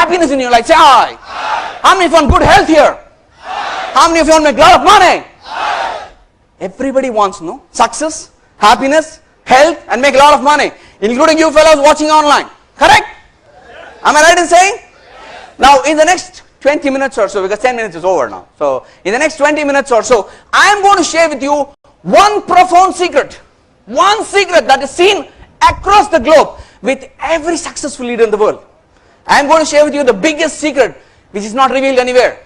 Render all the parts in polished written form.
happiness in your life? Say I. How many of you want good health here? How many of you want to make a lot of money? Everybody wants, no? Success, happiness, health, and make a lot of money, including you fellows watching online. Correct? Am I right in saying? Now, in the next 20 minutes or so, because 10 minutes is over now. So, in the next 20 minutes or so, I am going to share with you one profound secret. One secret that is seen across the globe with every successful leader in the world. I am going to share with you the biggest secret which is not revealed anywhere.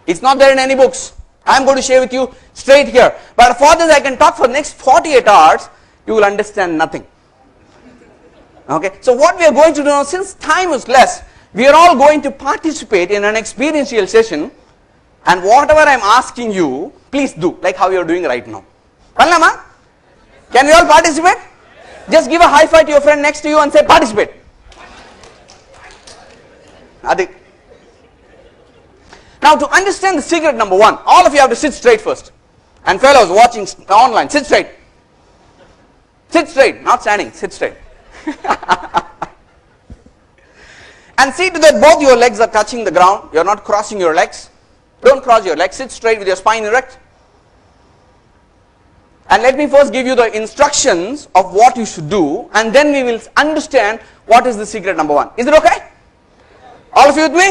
It's not there in any books. I am going to share with you straight here. But for this I can talk for the next 48 hours. You will understand nothing. Okay. So what we are going to do now, since time is less, we are all going to participate in an experiential session, and whatever I am asking you, please do, like how you are doing right now. Pallama? Can we all participate? Just give a high five to your friend next to you and say participate. Adi. Now to understand the secret number one, all of you have to sit straight first. And fellows watching online, sit straight. Sit straight, not standing, sit straight. And see to that both your legs are touching the ground. You are not crossing your legs. Don't cross your legs. Sit straight with your spine erect. And let me first give you the instructions of what you should do, and then we will understand what is the secret number one. Is it okay? All of you with me?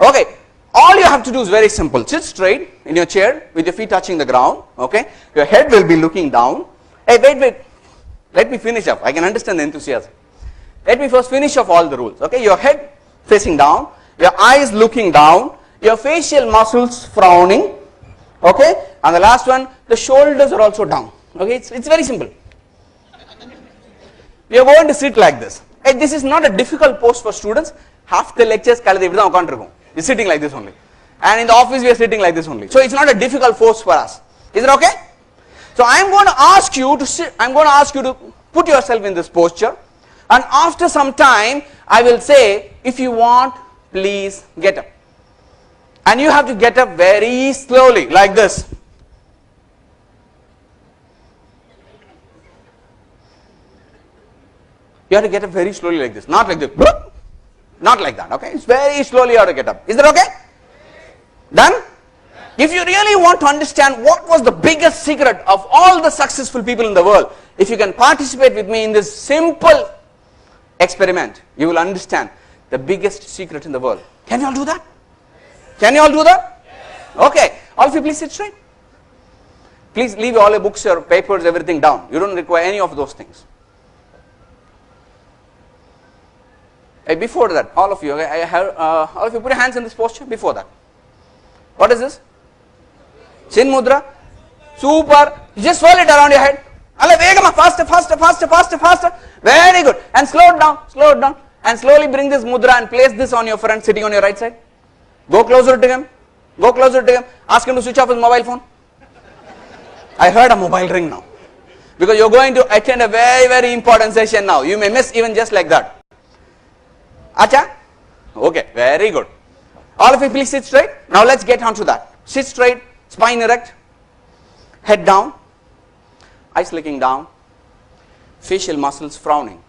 Okay. All you have to do is very simple. Sit straight in your chair with your feet touching the ground. Okay. Your head will be looking down. Hey, wait. Let me finish up. I can understand the enthusiasm. Let me first finish off all the rules. Okay, your head facing down, your eyes looking down, your facial muscles frowning. Okay, and the last one, the shoulders are also down. Okay, it's very simple. We are going to sit like this. Hey, this is not a difficult pose for students. Half the lectures, we're sitting like this only. And in the office, we are sitting like this only. So it's not a difficult pose for us. Is it okay? So I am going to ask you to sit. I am going to ask you to put yourself in this posture. And after some time, I will say, if you want, please get up. And you have to get up very slowly, like this. You have to get up very slowly like this, not like this. Not like that, okay? It's very slowly you have to get up. Is that okay? Done? If you really want to understand what was the biggest secret of all the successful people in the world, if you can participate with me in this simple experiment, you will understand the biggest secret in the world. Can you all do that? Can you all do that? Okay. All of you please sit straight. Please leave all your books, your papers, everything down. You don't require any of those things. Hey, before that, all of you, all of you put your hands in this posture before that. What is this? Chin mudra. Super. Just swirl it around your head. Faster, faster, faster, faster, faster. Very good. And slow it down, and slowly bring this mudra and place this on your friend sitting on your right side. Go closer to him. Go closer to him. Ask him to switch off his mobile phone. I heard a mobile ring now. Because you're going to attend a very, very important session now. You may miss even just like that. Acha? Okay, very good. All of you please sit straight. Now let's get on to that. Sit straight, spine erect, head down, eyes looking down, facial muscles frowning,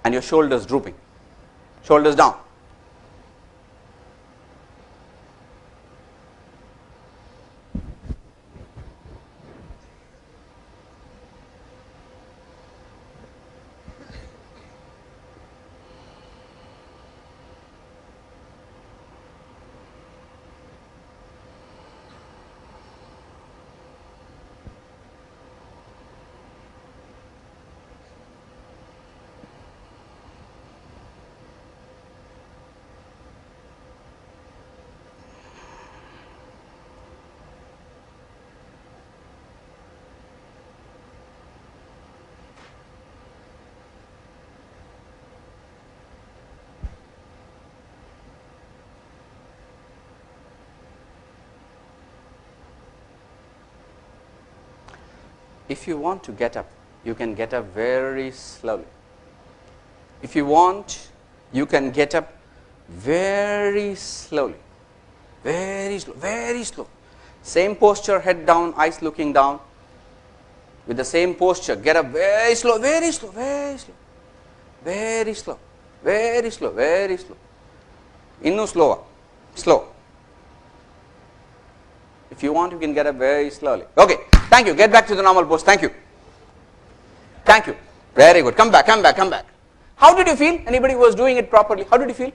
and your shoulders drooping. Shoulders down. If you want to get up, you can get up very slowly. If you want, you can get up very slowly. Very slow, very slow. Same posture, head down, eyes looking down. With the same posture, get up very slow, very slow, very slow. Very slow. Very slow, very slow. Innu slower, slow. If you want, you can get up very slowly. Okay, thank you. Get back to the normal pose. Thank you. Thank you. Very good. Come back, come back, come back. How did you feel? Anybody who was doing it properly, how did you feel?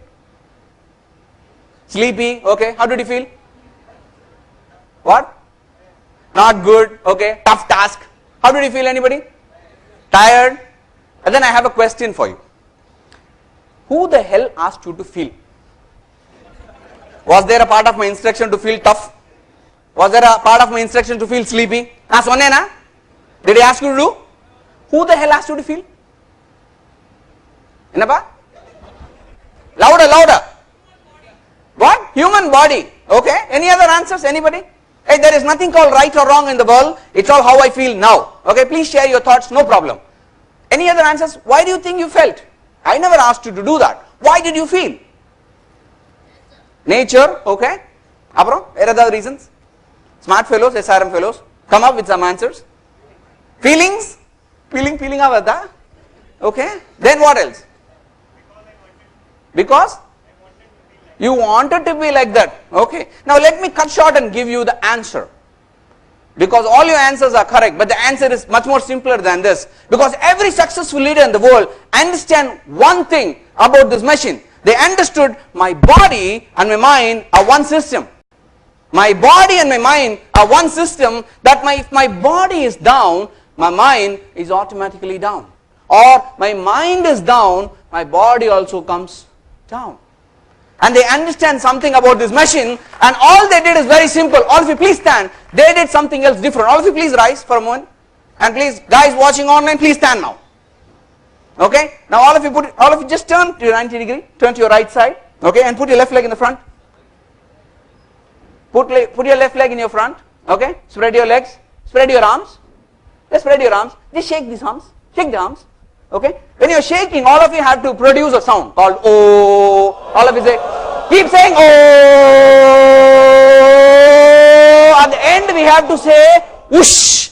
Sleepy, okay. How did you feel? What? Not good, okay. Tough task. How did you feel, anybody? Tired? And then I have a question for you. Who the hell asked you to feel? Was there a part of my instruction to feel tough? Was there a part of my instruction to feel sleepy? Did he ask you to do? Who the hell asked you to feel? Enapa? Louder, louder. What? Human body. Okay. Any other answers? Anybody? Hey, there is nothing called right or wrong in the world. It's all how I feel now. Okay. Please share your thoughts. No problem. Any other answers? Why do you think you felt? I never asked you to do that. Why did you feel? Nature. Okay. Apro? Where are the reasons? Smart fellows, SRM fellows. Come up with some answers. Feelings? Feeling avada. Okay. Then what else? Because you wanted to be like that. Okay. Now let me cut short and give you the answer. Because all your answers are correct, but the answer is much more simpler than this. Because every successful leader in the world understand one thing about this machine. They understood my body and my mind are one system. My body and my mind are one system, that if my body is down, my mind is automatically down. Or my mind is down, my body also comes down. And they understand something about this machine, and all they did is very simple. All of you please stand. They did something else different. All of you please rise for a moment. And please, guys watching online, please stand now. Okay? Now all of you just turn to your 90 degree, turn to your right side, okay, and put your left leg in the front. Put your left leg in your front, okay? Spread your legs, spread your arms. Just spread your arms. Just shake these arms. Shake the arms. Okay? When you're shaking, all of you have to produce a sound called oh. All of you say, keep saying oh. At the end we have to say whoosh.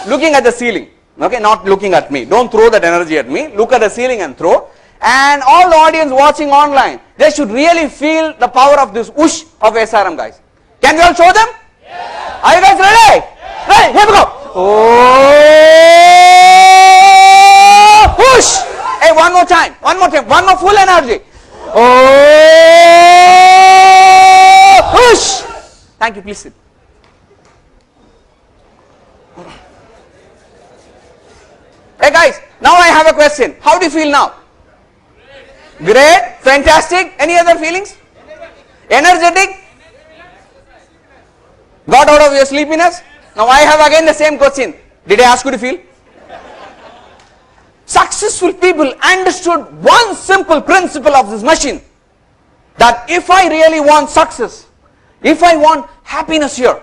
Looking at the ceiling. Okay? Not looking at me. Don't throw that energy at me. Look at the ceiling and throw. And all the audience watching online, they should really feel the power of this whoosh of SRM, guys. Can we all show them? Yeah. Are you guys ready? Yeah. Ready? Here we go. Oh. Push! Hey, one more time, one more full energy. Oh, push! Thank you, please sit. Hey guys, now I have a question. How do you feel now? Great, fantastic. Any other feelings? Energetic? Got out of your sleepiness? Now I have again the same question. Did I ask you to feel? Successful people understood one simple principle of this machine, that if I really want success, if I want happiness here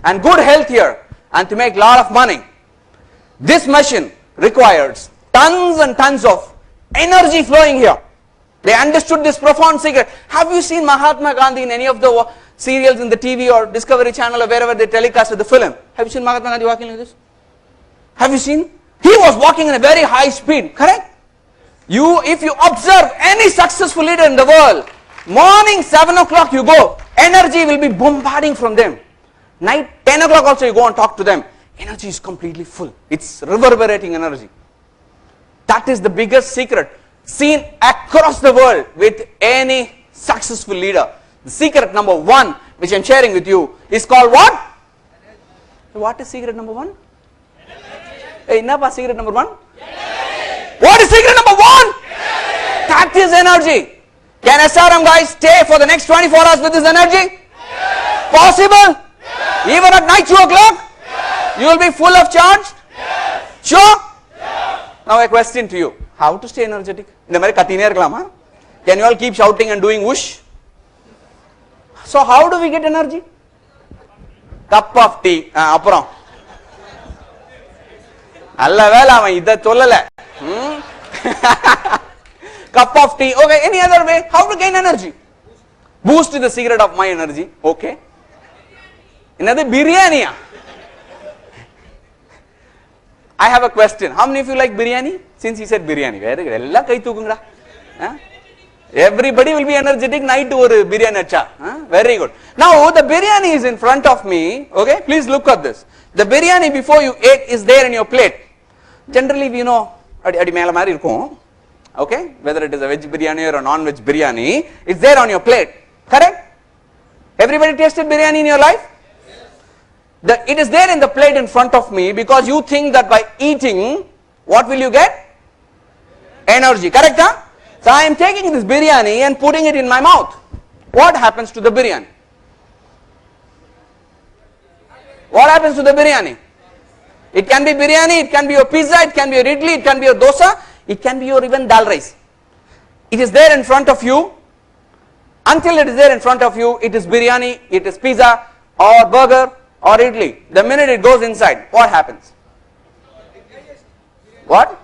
and good health here and to make a lot of money, this machine requires tons and tons of energy flowing here. They understood this profound secret. Have you seen Mahatma Gandhi in any of the serials in the TV or Discovery Channel or wherever they telecast the film? Have you seen Mahatma Gandhi walking like this? Have you seen? He was walking in a very high speed, correct? If you observe any successful leader in the world, morning 7 o'clock you go, energy will be bombarding from them. Night 10 o'clock also you go and talk to them. Energy is completely full. It's reverberating energy. That is the biggest secret seen across the world with any successful leader. The secret number one, which I am sharing with you, is called what? What is secret number one? Hey, what is secret number one? What is secret number one? That is energy. Can SRM guys stay for the next 24 hours with this energy? Possible? Even at night 2 o'clock? You will be full of charge? Sure? Now a question to you. How to stay energetic? Can you all keep shouting and doing whoosh? So how do we get energy? Cup of tea. Cup of tea. Okay, any other way? How to gain energy? Boost is the secret of my energy. Okay. Another biryani. I have a question. How many of you like biryani? Since he said biryani. Very good. Everybody will be energetic night or biryani acha. Very good. Now the biryani is in front of me. Okay, please look at this. The biryani before you ate is there in your plate. Generally we know, okay, whether it is a veg biryani or a non-veg biryani, it's there on your plate. Correct? Everybody tasted biryani in your life? It is there in the plate in front of me because you think that by eating, what will you get? Energy. Correct? Huh? So I am taking this biryani and putting it in my mouth. What happens to the biryani? What happens to the biryani? It can be biryani, it can be your pizza, it can be your idli, it can be your dosa, it can be your even dal rice. It is there in front of you. Until it is there in front of you, it is biryani, it is pizza or burger or idli. The minute it goes inside, what happens? What?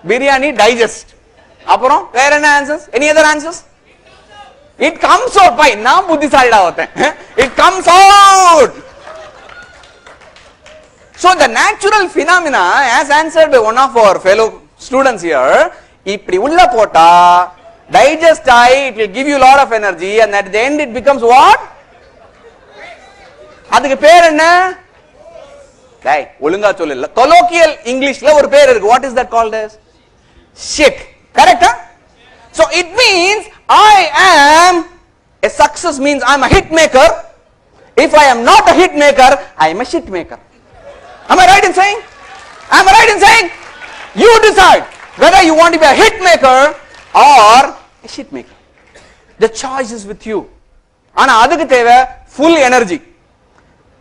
Biryani digest. Aparo, where are the answers? Any other answers? It comes out. Bhai, naam buddhi salida hote hain. It comes out. So the natural phenomena, as answered by one of our fellow students here, ipdi ulla pota, digest it will give you a lot of energy, and at the end it becomes what? Adukku per enna? Dai, olunga sollilla. Colloquial English la or per irukku. What is that called as? Shit. Correct? Huh? So it means I am a success means I am a hit maker. If I am not a hit maker, I am a shit maker. Am I right in saying? Am I right in saying? You decide whether you want to be a hit maker or a shit maker. The choice is with you. Ana adukku theva full energy.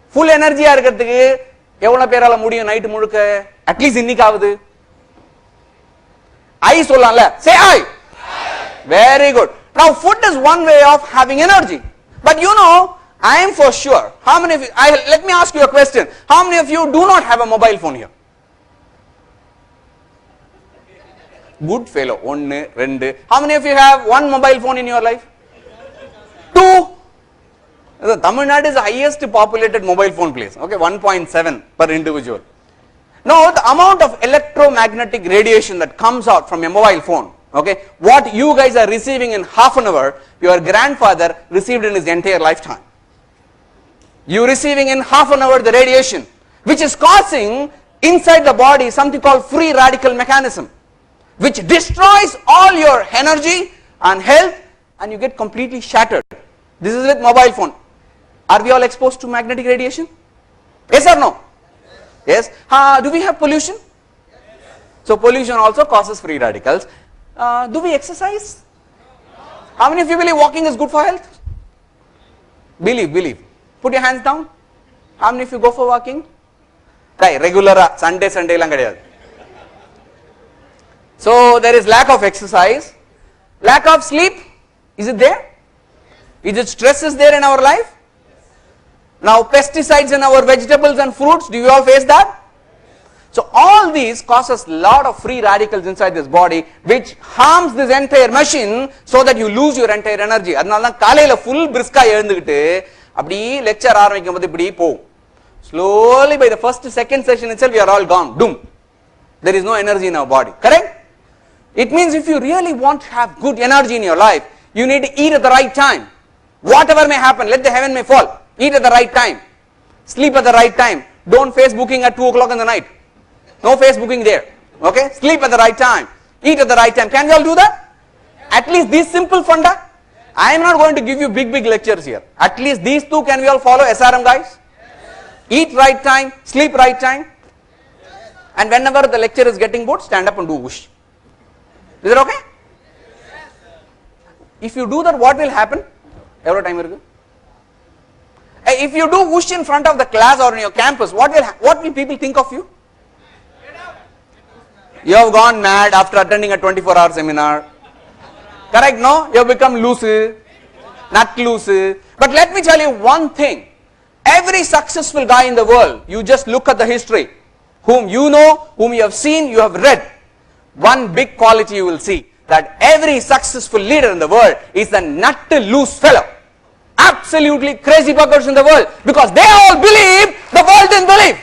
Full energy ah irukradhukku evvala perala mudiyum night muzhukka at least innikavudhu. I sollala. Say I. Very good. Now food is one way of having energy. But you know, I am for sure. How many of you, let me ask you a question. How many of you do not have a mobile phone here? Good fellow. One, two. How many of you have one mobile phone in your life? Two. Tamil Nadu is the highest populated mobile phone place. Okay, 1.7 per individual. Now the amount of electromagnetic radiation that comes out from your mobile phone, okay, what you guys are receiving in half an hour, your grandfather received in his entire lifetime. You receiving in half an hour the radiation, which is causing inside the body something called free radical mechanism, which destroys all your energy and health, and you get completely shattered. This is with mobile phone. Are we all exposed to magnetic radiation? Yes or no? Yes. Do we have pollution? So pollution also causes free radicals. Do we exercise? How many of you believe walking is good for health? Believe. Put your hands down. How many of you go for walking? Right, regular Sunday lang kadiyadu. So there is lack of exercise, lack of sleep. Is it there? Is it stress is there in our life? Now pesticides in our vegetables and fruits, do you all face that? So all these causes lot of free radicals inside this body, which harms this entire machine so that you lose your entire energy. Adnala kalayila full briska elundukittu appadi lecture aarambikkumbodhu ipdi po. Slowly by the first second session itself we are all gone, doom. There is no energy in our body, correct? It means if you really want to have good energy in your life, you need to eat at the right time. Whatever may happen, let the heaven may fall. Eat at the right time. Sleep at the right time. Don't Facebooking at 2 o'clock in the night. No Facebooking there. Okay? Sleep at the right time. Eat at the right time. Can we all do that? At least these simple funda. I am not going to give you big lectures here. At least these two can we all follow SRM guys? Eat right time. Sleep right time. And whenever the lecture is getting bored, stand up and do whoosh. Is it okay? If you do that, what will happen? Every time you if you do whoosh in front of the class or in your campus, what will people think of you? You have gone mad after attending a 24-hour seminar. Correct? No? You have become loose, not loose. But let me tell you one thing. Every successful guy in the world, you just look at the history, whom you know, whom you have seen, you have read. One big quality you will see, that every successful leader in the world is a nut loose fellow. Absolutely crazy buggers in the world, because they all believe the world didn't believe.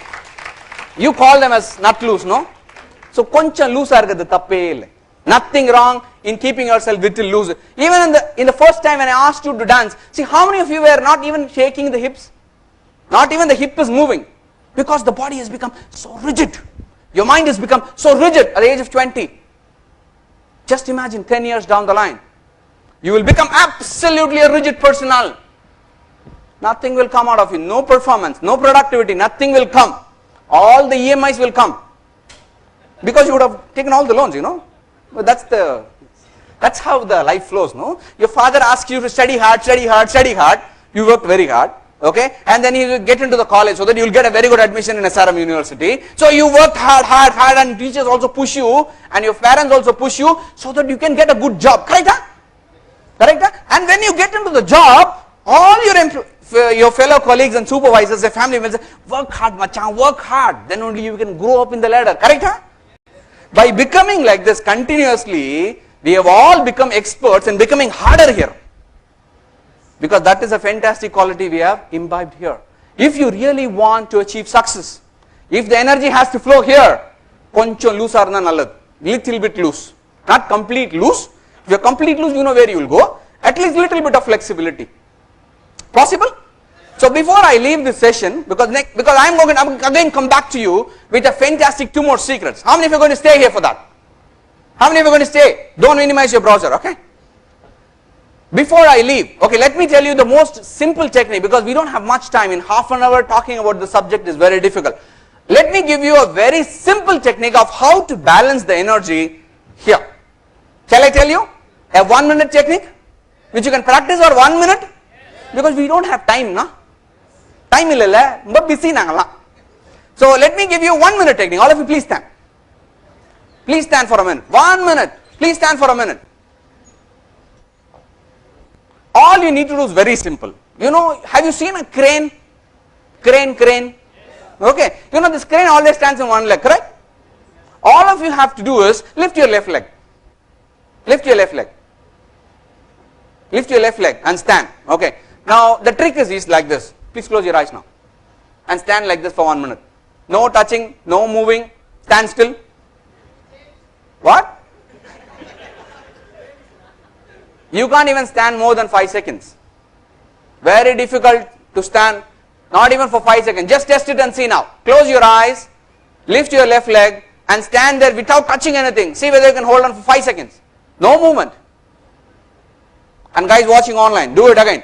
You call them as nut loose, no? So koncha loose argadhu tappe ille. Nothing wrong in keeping yourself little loose. Even in the first time when I asked you to dance, see how many of you were not even shaking the hips? Not even the hip is moving. Because the body has become so rigid. Your mind has become so rigid at the age of 20. Just imagine 10 years down the line. You will become absolutely a rigid person now. Nothing will come out of you. No performance, no productivity, nothing will come. All the EMIs will come. Because you would have taken all the loans, you know. But that's how the life flows, no? Your father asks you to study hard, study hard, study hard. You worked very hard, okay? And then you get into the college so that you will get a very good admission in SRM University. So you worked hard, and teachers also push you, and your parents also push you so that you can get a good job. Correct? Correct? And when you get into the job, all your fellow colleagues and supervisors, their family members say, work hard, machan, work hard. Then only you can grow up in the ladder. Correct? By becoming like this continuously, we have all become experts in becoming harder here. Because that is a fantastic quality we have imbibed here. If you really want to achieve success, if the energy has to flow here, koncham loose arna nalladu. Little bit loose. Not complete loose. If you are complete loose, you know where you will go. At least little bit of flexibility. Possible? So before I leave this session, because I am going to again come back to you with a fantastic 2 more secrets. How many of you are going to stay here for that? How many of you are going to stay? Don't minimize your browser, okay? Before I leave, okay, let me tell you the most simple technique, because we don't have much time. In half an hour talking about the subject is very difficult. Let me give you a very simple technique of how to balance the energy here. Shall I tell you? A 1 minute technique which you can practice for 1 minute, because we don't have time, na? Time illala, but busy nangala. So let me give you 1 minute technique. All of you please stand. Please stand for a minute. 1 minute. Please stand for a minute. All you need to do is very simple. You know, have you seen a crane? Crane. Okay. You know this crane always stands on one leg, correct? All of you have to do is lift your left leg. Lift your left leg. Lift your left leg and stand. Okay. Now the trick is like this. Please close your eyes now. And stand like this for 1 minute. No touching, no moving. Stand still. What? You can't even stand more than 5 seconds. Very difficult to stand, not even for 5 seconds. Just test it and see now. Close your eyes, lift your left leg and stand there without touching anything. See whether you can hold on for 5 seconds. No movement. And guys watching online, do it again.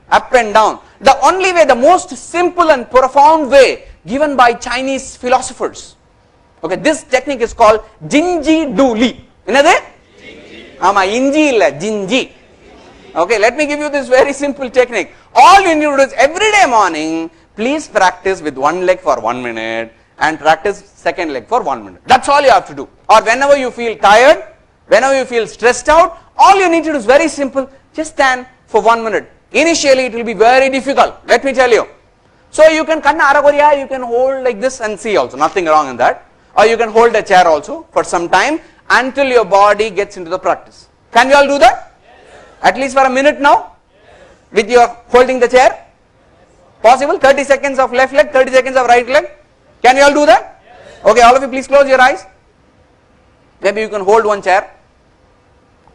Up and down. The only way, the most simple and profound way given by Chinese philosophers. Okay, this technique is called Jinji Du Li. Enadhu? Inji illa, Jinji. Okay, let me give you this very simple technique. All you need to do is every day morning, please practice with one leg for 1 minute and practice second leg for 1 minute. That's all you have to do. Or whenever you feel tired, whenever you feel stressed out, all you need to do is very simple. Just stand for 1 minute. Initially, it will be very difficult. Let me tell you. So you can you can hold like this and see also. Nothing wrong in that. Or you can hold a chair also for some time until your body gets into the practice. Can we all do that? Yes. At least for a minute now? Yes. With your holding the chair? Yes. Possible? 30 seconds of left leg, 30 seconds of right leg. Can we all do that? Yes. Okay, all of you please close your eyes. Maybe you can hold one chair.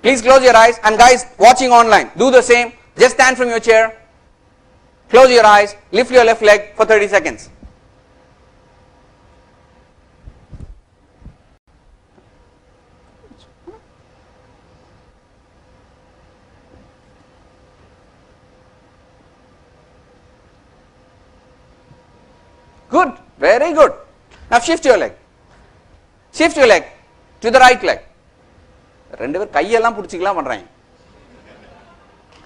Please close your eyes, and guys watching online, do the same. Just stand from your chair. Close your eyes, lift your left leg for 30 seconds. Good, very good. Now shift your leg. Shift your leg to the right leg. ரெண்டு பேர் கையெல்லாம் பிடிச்சிக்கலாம் பண்றாங்க.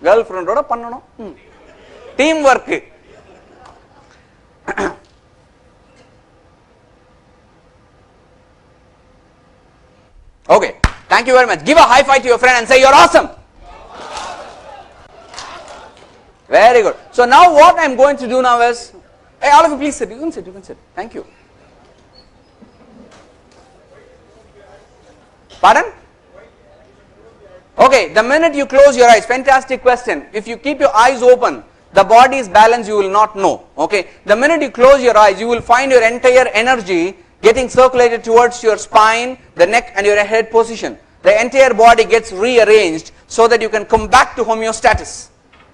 Girl ஃப்ரெண்டோட பண்ணணும். Team work. Okay, thank you very much. Give a high five to your friend and say you're awesome. Very good. So now what I'm going to do now is, hey, all of you please sit. You can sit. You can sit. Thank you. Pardon? Okay, the minute you close your eyes, fantastic question. If you keep your eyes open, the body is balanced, you will not know. Okay, the minute you close your eyes, you will find your entire energy getting circulated towards your spine, the neck and your head position. The entire body gets rearranged so that you can come back to homeostasis.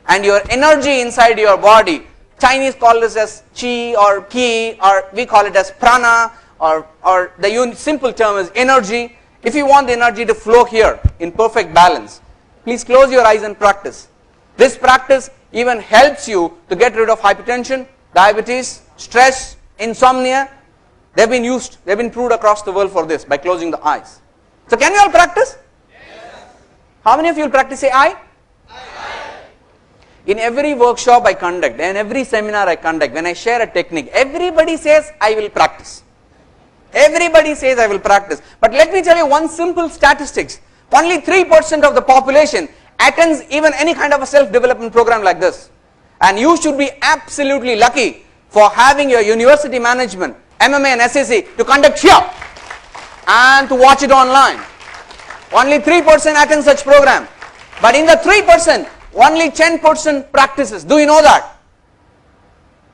And your energy inside your body, Chinese call this as chi or ki, or we call it as prana, or the simple term is energy. If you want the energy to flow here in perfect balance, please close your eyes and practice. This practice even helps you to get rid of hypertension, diabetes, stress, insomnia. They've been proved across the world for this by closing the eyes. So can we all practice? Yes. How many of you will practice? Say I. In every workshop I conduct and every seminar I conduct, when I share a technique, everybody says I will practice. Everybody says I will practice. But let me tell you one simple statistics. Only 3% of the population attends even any kind of a self-development program like this. And you should be absolutely lucky for having your university management, MMA and SSC to conduct here and to watch it online. Only 3% attend such program. But in the 3%, only 10% practices. Do you know that?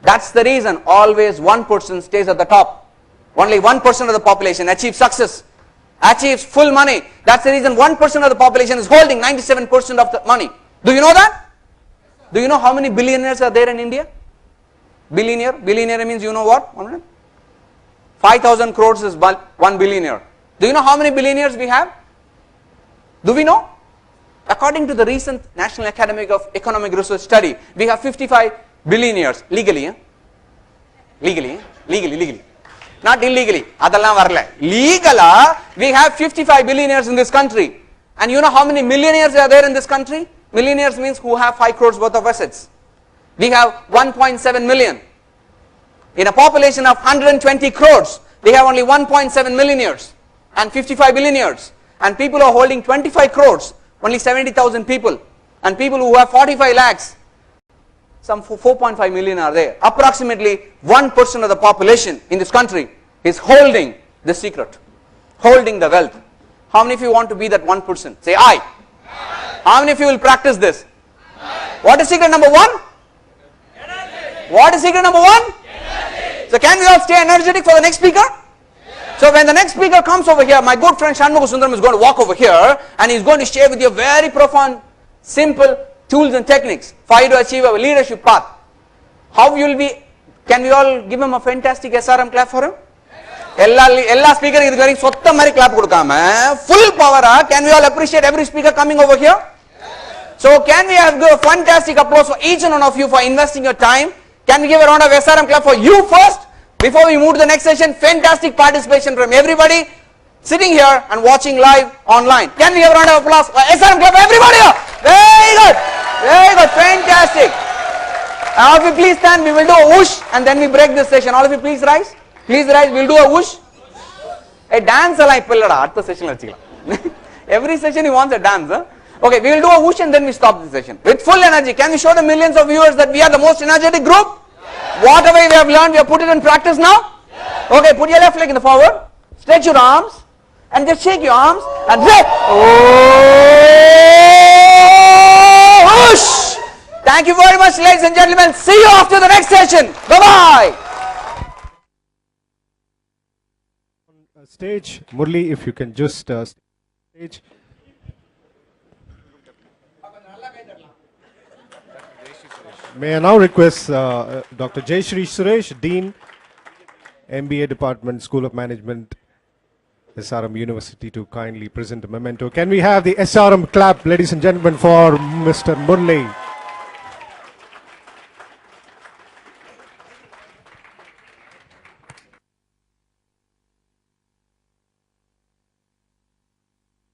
That's the reason always 1% stays at the top. Only 1% of the population achieves success, achieves full money. That's the reason 1% of the population is holding 97% of the money. Do you know that? Do you know how many billionaires are there in India? Billionaire means you know what? 5,000 crores is 1 billionaire. Do you know how many billionaires we have? Do we know? According to the recent National Academy of Economic Research study, we have 55 billionaires legally. Legally. Not illegally. Legally, we have 55 billionaires in this country. And you know how many millionaires are there in this country? Millionaires means who have 5 crores worth of assets. We have 1.7 million. In a population of 120 crores, we have only 1.7 millionaires and 55 billionaires. And people who are holding 25 crores, only 70,000 people. And people who have 45 lakhs, some 4.5 million are there. Approximately 1% of the population in this country is holding the secret, holding the wealth. How many of you want to be that 1%? Say I. How many of you will practice this? What is secret number 1? What is secret number 1? So can we all stay energetic for the next speaker? So when the next speaker comes over here, my good friend Shanmugha Sundaram is going to walk over here and he's going to share with you very profound, simple tools and techniques for you to achieve a leadership path. How you will be, can we all give him a fantastic SRM clap for him? Ella speaker is going sotta mari clap kodukama, full power. Can we all appreciate every speaker coming over here? So can we have a fantastic applause for each and one of you for investing your time? Can we give a round of SRM clap for you first? Before we move to the next session, fantastic participation from everybody sitting here and watching live online. Can we have a round of applause for SRM clap for everybody here? Very good, fantastic. All of you please stand, we will do a whoosh and then we break this session. All of you please rise, we'll do a whoosh. A dance like pillada, the session. Every session he wants a dance. Huh? Okay, we will do a whoosh and then we stop the session. With full energy, can we show the millions of viewers that we are the most energetic group? Whatever we have learned, we have put it in practice now? Okay, put your left leg in the forward, stretch your arms, and just shake your arms, and say, oh, whoosh! Thank you very much, ladies and gentlemen. See you after the next session. Bye-bye. Stage, Murli, if you can just stage. May I now request Dr. Jayashree Suresh, Dean, MBA Department, School of Management, SRM University, to kindly present a memento. Can we have the SRM clap, ladies and gentlemen, for Mr. Murli?